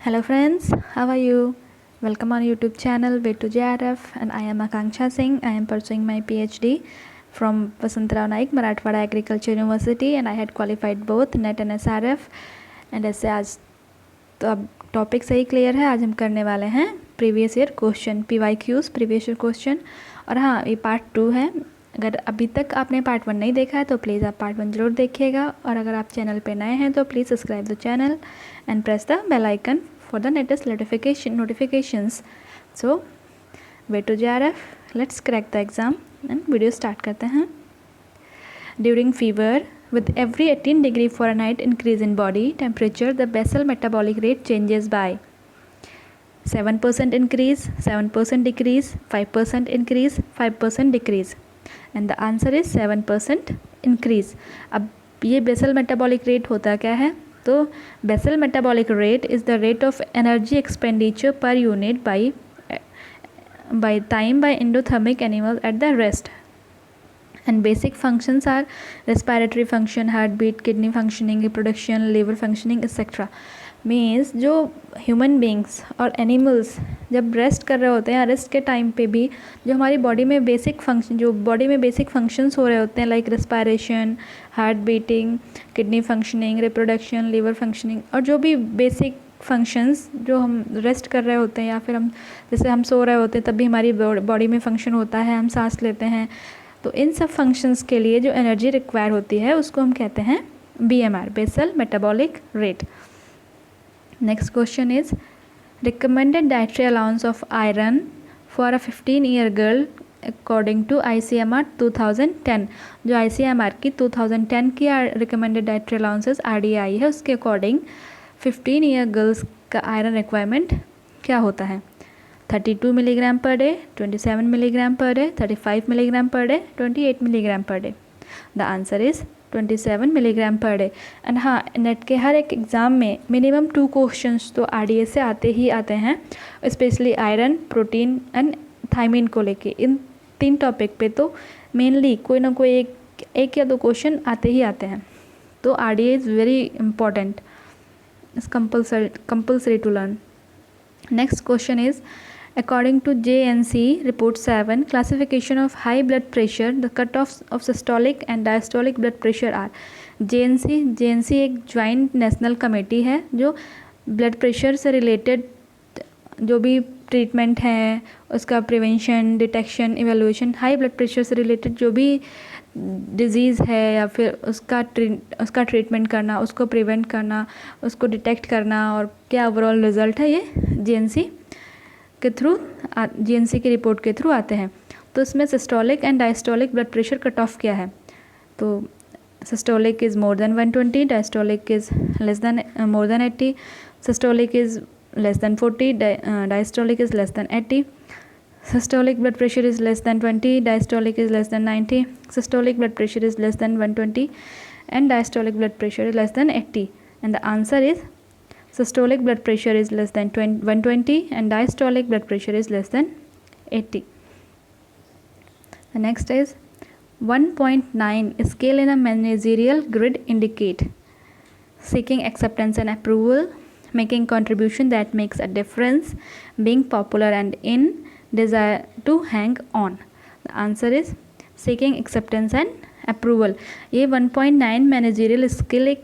Hello friends, how are you? Welcome on YouTube channel Way to JRF, and I am Akanksha Singh. I am pursuing my PhD from Vasantrao Naik Marathwada Agriculture University, and I had qualified both NET and SRF. And ऐसे आज तो अब topic सही clear है। आज हम करने वाले हैं previous year question, PYQs previous year question. और हाँ, ये पार्ट 2 है। अगर अभी तक आपने पार्ट 1 नहीं देखा है तो प्लीज़ आप पार्ट 1 ज़रूर देखिएगा। और अगर आप चैनल पे नए हैं तो please subscribe the channel and press the bell icon for the latest notifications. So way to JRF, let's crack the exam and video start करते हैं। During fever, with every 18 degree Fahrenheit increase in body temperature, the basal metabolic rate changes by 7% increase, 7% decrease, 5% increase, 5% decrease, and the answer is 7% increase. अब ये basal metabolic rate होता क्या है? तो basal metabolic rate is the rate of energy expenditure per unit by time by endothermic animal at the rest, and basic functions are respiratory function, heart beat, kidney functioning, reproduction, liver functioning etcetera. Means जो human beings और animals जब rest कर रहे होते हैं, rest के time पे भी जो हमारी बॉडी में बेसिक फंक्शंस हो रहे होते हैं, like respiration, heart beating, kidney functioning, reproduction, liver functioning, और जो भी बेसिक फंक्शंस जो हम रेस्ट कर रहे होते हैं या फिर हम जैसे हम सो रहे होते हैं तब भी हमारी बॉडी में फंक्शन होता है, हम सांस लेते हैं, तो इन सब फंक्शंस के लिए जो एनर्जी रिक्वायर होती है उसको हम कहते हैं BMR, basal metabolic rate. Next question is recommended dietary allowance of iron for a 15-year girl according to ICMR 2010। जो ICMR की 2010 की recommended dietary allowances RDI है, उसके अकॉर्डिंग 15-year गर्ल्स का आयरन रिक्वायरमेंट क्या होता है? 32 milligram per day, 27 milligram per day, 35 milligram per day, 28 milligram per day. The answer is 27 milligram per day. And हाँ, नेट के हर एक एग्ज़ाम में मिनिमम 2 क्वेश्चंस तो RDA से आते ही आते हैं, specially iron, protein and thymine को लेके। इन 3 टॉपिक पे तो मेनली कोई ना कोई एक या 2 क्वेश्चन आते ही आते हैं। तो RDA is very important, it's compulsory to learn. Next question is according to JNC report 7 classification of high blood pressure, the cutoffs of systolic and diastolic blood pressure are। JNC एक joint national committee है जो blood pressure से related जो भी treatment है उसका prevention, detection, evaluation, high blood pressure से related जो भी डिजीज़ है या फिर उसका ट्रीटमेंट करना, उसको प्रिवेंट करना, उसको डिटेक्ट करना और क्या ओवरऑल रिजल्ट है, ये JNC के थ्रू, JNC की रिपोर्ट के थ्रू आते हैं। तो इसमें systolic and diastolic blood pressure cut off क्या है? तो systolic is more than 120, diastolic is less than more than 80, systolic is less than 40, diastolic is less than 80, systolic blood pressure is less than 20, diastolic is less than 90, systolic blood pressure is less than 120 and diastolic blood pressure is less than 80, and the answer is systolic blood pressure is less than 120 and diastolic blood pressure is less than 80. The next is 1.9 scale in a managerial grid indicate seeking acceptance and approval, making contribution that makes a difference, being popular and in, desire to hang on. The answer is seeking acceptance and approval। ये 1.9 managerial skill एक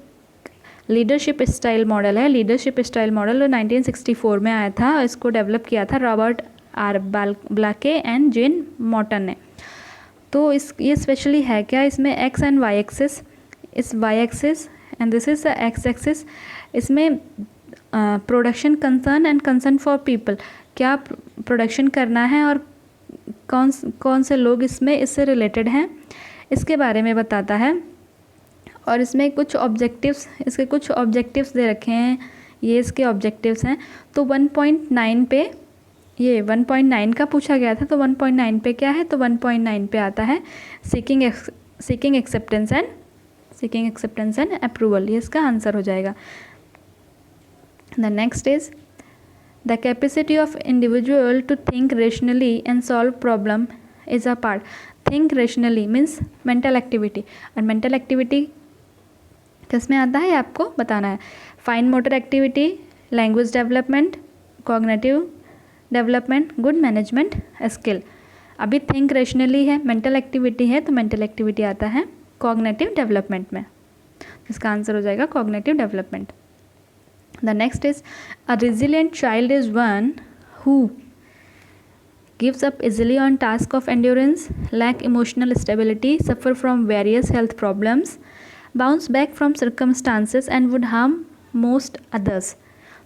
leadership style model है। Leadership style model 1964 में आया था, इसको develop किया था Robert R Blake and Jane Mouton ने। तो ये स्पेशली है क्या? इसमें एक्स एंड वाई एक्सिस, इस Y axis and this is the X axis, इसमें production concern and concern for people, क्या प्रोडक्शन करना है और कौन से लोग इससे रिलेटेड हैं, इसके बारे में बताता है। और इसमें कुछ ऑब्जेक्टिव्स दे रखे हैं, ये इसके ऑब्जेक्टिव्स हैं। तो 1.9 पे, ये 1.9 का पूछा गया था, तो 1.9 पे क्या है? तो 1.9 पे आता है सीकिंग एक्सेप्टेंस एंड अप्रूवल, ये इसका आंसर हो जाएगा। The next is the capacity of individual to think rationally and solve problem is a part. Think rationally means mental activity, और मेंटल एक्टिविटी किस में आता है आपको बताना है। Fine motor activity, language development, cognitive development, good management skill. अभी think rationally है, मेंटल एक्टिविटी है, तो मेंटल एक्टिविटी आता है कॉग्निटिव डेवलपमेंट में। इसका आंसर हो जाएगा cognitive development. The next is a resilient child is one who gives up easily on task of endurance, lack emotional stability, suffer from various health problems, bounce back from circumstances and would harm most others।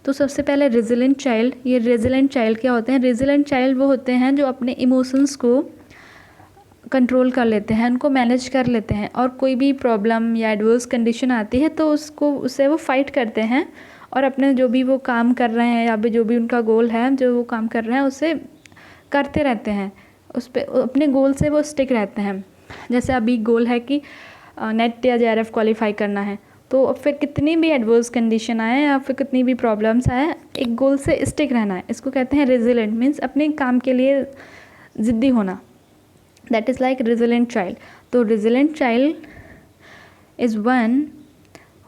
तो सबसे पहले resilient child, ये resilient child क्या होते हैं? Resilient child वो होते हैं जो अपने इमोशंस को कंट्रोल कर लेते हैं, उनको मैनेज कर लेते हैं, और कोई भी प्रॉब्लम या एडवर्स कंडीशन आती है तो उससे वो फाइट करते हैं और अपने जो भी वो काम कर रहे हैं या जो भी उनका गोल है, जो वो काम कर रहे हैं उससे करते रहते हैं, उस पे अपने गोल से वो स्टिक रहते हैं। जैसे अभी गोल है कि नेट या JRF क्वालिफाई करना है, तो फिर कितनी भी एडवर्स कंडीशन आए या फिर कितनी भी प्रॉब्लम्स आए, एक गोल से स्टिक रहना है। इसको कहते हैं रेजिलेंट, मीन्स अपने काम के लिए ज़िद्दी होना। That is like resilient child. तो resilient child is one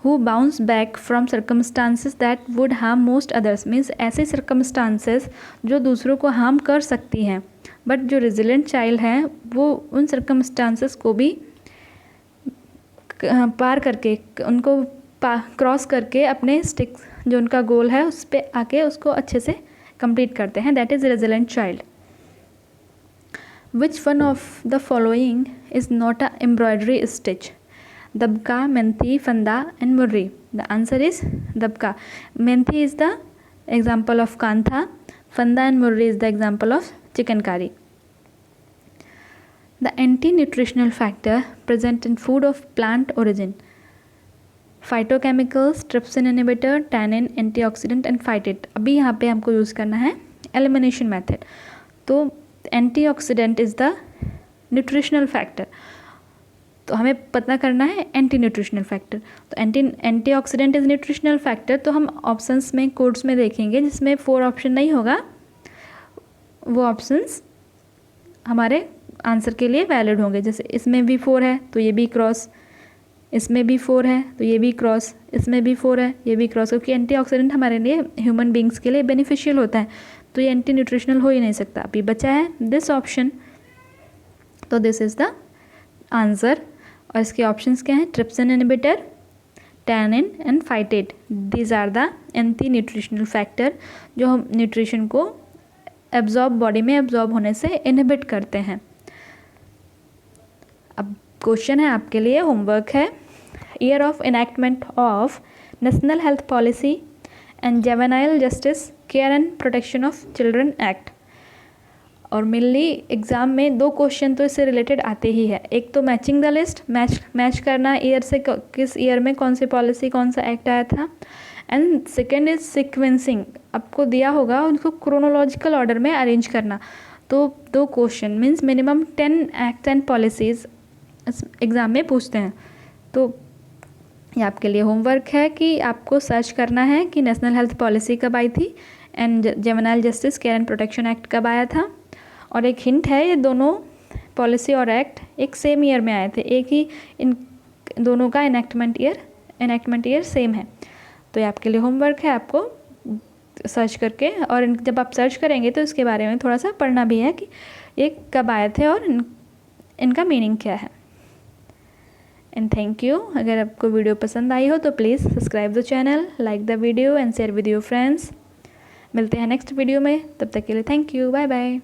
who bounce back from circumstances that would harm most others, means ऐसे सर्कमस्टांसेस जो दूसरों को हार्म कर सकती हैं, बट जो रेजिलेंट चाइल्ड हैं वो उन सर्कमस्टांसेस को भी पार करके, उनको क्रॉस करके अपने स्टिक जो उनका गोल है उस पर आके उसको अच्छे से कंप्लीट करते हैं। That is resilient child. Which one of the following is not a embroidery stitch? Dabka, Menthi, Fanda and Murri. The answer is Dabka. Menthi is the example of Kantha. Fanda and Murri is the example of Chikankari. The anti-nutritional factor present in food of plant origin. Phytochemicals, trypsin inhibitor, tannin, antioxidant and phytate. अभी यहाँ पे हमको use करना है elimination method. तो antioxidant is the nutritional factor. तो हमें पता करना है एंटी न्यूट्रिशनल फैक्टर। तो एंटीऑक्सीडेंट इज़ न्यूट्रिशनल फैक्टर, तो हम ऑप्शंस में कोड्स में देखेंगे जिसमें 4 ऑप्शन नहीं होगा, वो ऑप्शंस हमारे आंसर के लिए वैलिड होंगे। जैसे इसमें भी 4 है तो ये भी क्रॉस, इसमें भी 4 है तो ये भी क्रॉस, इसमें भी 4 है ये भी क्रॉस, क्योंकि एंटीऑक्सीडेंट हमारे लिए ह्यूमन बींग्स के लिए बेनिफिशियल होता है, तो ये एंटी न्यूट्रिशनल हो ही नहीं सकता। अभी बचा है दिस ऑप्शन, तो दिस इज़ द आंसर। और इसके ऑप्शंस क्या हैं? Trypsin inhibitor, tannin and phytate. These are the anti nutritional factor जो हम न्यूट्रिशन को एब्जॉर्ब, बॉडी में एब्जॉर्ब होने से इनहिबिट करते हैं। अब क्वेश्चन है आपके लिए, होमवर्क है। Year of enactment of national health policy and juvenile justice care and protection of children act. और मेनली एग्ज़ाम में 2 क्वेश्चन तो इससे रिलेटेड आते ही है। एक तो मैचिंग द लिस्ट, मैच करना ईयर से, किस ईयर में कौन सी पॉलिसी कौन सा एक्ट आया था, एंड सेकेंड इज सीक्वेंसिंग, आपको दिया होगा उनको क्रोनोलॉजिकल ऑर्डर में अरेंज करना। तो 2 question means minimum 10 act and policies exam में पूछते हैं। तो ये आपके लिए होमवर्क है कि आपको सर्च करना है कि नेशनल हेल्थ पॉलिसी कब आई थी and juvenile justice care and protection act कब आया था। और एक हिंट है, ये दोनों पॉलिसी और एक्ट एक सेम ईयर में आए थे, एक ही इन दोनों का इनैक्टमेंट ईयर सेम है। तो ये आपके लिए होमवर्क है, आपको सर्च करके, और जब आप सर्च करेंगे तो इसके बारे में थोड़ा सा पढ़ना भी है कि ये कब आए थे और इनका मीनिंग क्या है। And thank you. अगर आपको वीडियो पसंद आई हो तो please subscribe the channel, like the video and share with your friends. मिलते हैं नेक्स्ट वीडियो में, तब तक के लिए थैंक यू, बाय बाय।